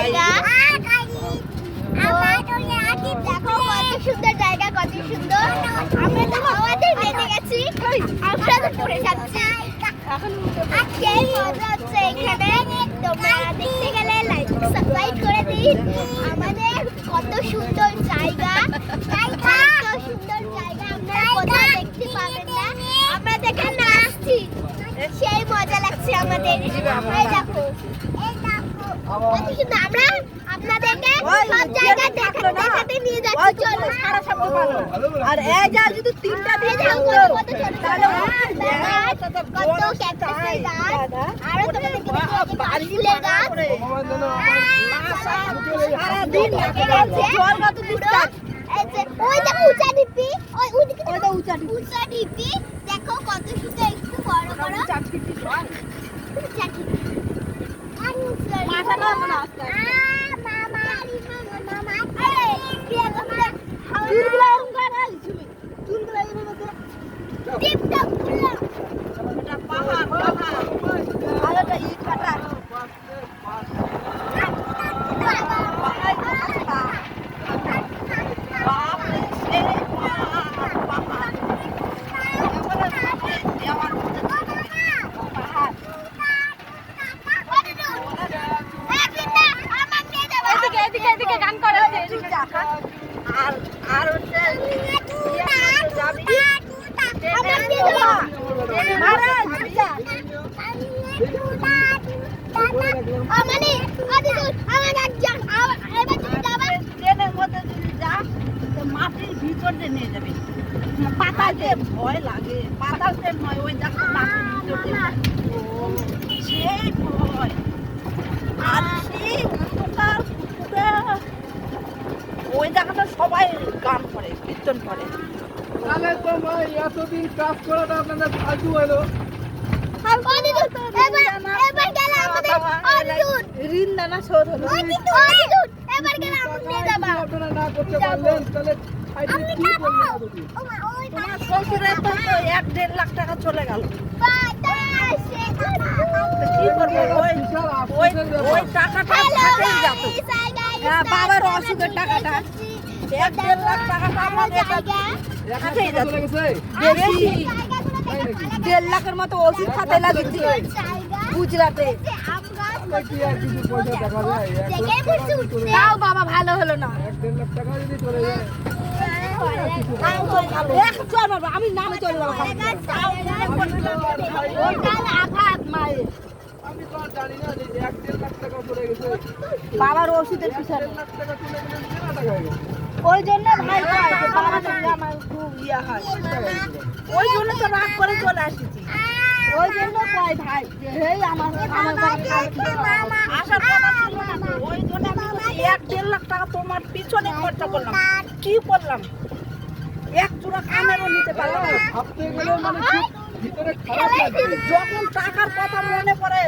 জায়গা। দেখো কত সুন্দর জায়গা, কত সুন্দর। আমরা তো হাওয়াতে বেঁধে গেছি, আমরা তো পড়ে যাচ্ছি। আজকে মজা হচ্ছে এখানে। তোমরা দেখতে গেলে লাইক সাবস্ক্রাইব করে দিন। আমাদের কত সুন্দর জায়গা, কত সুন্দর জায়গা আপনারা কোথাও দেখতে পাবেন না। আমরা যেখানে আসছি সেই মজা লাগছে আমাদের। এই দেখো, কিন্তু আমরা আপনাদেরকে সব জায়গা দেখাতে নিয়ে যাচ্ছি। চলো আর এই যা যদি তিনটা দিয়ে যাও কত ক্যাকটাসের গাছ, আরো তোমাদেরকে ফুলের গাছ। সারাদিন জল কত ডিস্টার্ব। ওই দেখো উঁচা ঢিপি, ওইটা উঁচা ঢিপি। দেখো কত সুন্দর, একটু বড় বড় উঁচা ঢিপি। মাথা না মনে আসছে চুলগুলো অঙ্গার আইছি চুলগুলো এর মধ্যে টিপটা খুললাম। এটা পাহাড় আর এটা ইট কাটা এদিকে গান করে আর হচ্ছে ট্রেনের মধ্যে যদি যা মাটির ভিতরে নিয়ে যাবে। পাতাতে ভয় লাগে, পাতাতে নয়, ওই দেখো মাটির ভিতরে সেই ভয়। আর সেই অন্ধকার ওই জায়গাটা সবাই গান করে, কীর্তন করে। তাহলে তো ভাই এতদিন কাজ করাটা আপনাদের ফালতু হলো। ঋণ দানা শোধ হলো। আপনারা না করতে পারলেন তাহলে কি করলেন এতদিন? তোমার শ্বশুরের তো 1-1.5 লাখ টাকা চলে গেল। কি করবো? ওই টাকাটা খাটেই যেত। হ্যাঁ, বাবার অসুখের টাকাটা 1-1.5 লাখ টাকাটা আমাদের খাটেই যেত। চলে গেছে? বেশি তাই নাকি? 1.5 লাখের মতো ওষুধ খাতে লাগিয়েছি গুজরাটে। কি আর কিছু পয়সা দেখা যায়? 1 লাখ তাও বাবা ভালো হলো না। 1-1.5 লাখ টাকা যদি চলে যায় চল বাবা, আমি নামে চলে যাবো। আঘাত মায়ের আমি তো আর জানি না যে 1-1.5 লাখ টাকা চলে গেছে। বাবার ওষুধের পিছনে। 1 লাখ টাকা চলে গেলে কেনা টাকা হয়ে গেছে। ওই জন্য ভাই কয় যে বাবার সঙ্গে আমার খুব ইয়া হয়। ওই জন্য তো রাগ করে চলে আসছি। ওই জন্য কয় ভাই যে হেই আমার আসার কথা ছিল না তো। ওই জন্য আমি বলছি 1-1.5 লাখ টাকা তোমার পিছনে খরচা করলাম। কি করলাম? এক জোড়া কানেরও নিতে পারলাম না। ভাবতে গেলে মানে খুব ভিতরে খারাপ লাগে। যখন টাকার কথা মনে পড়ে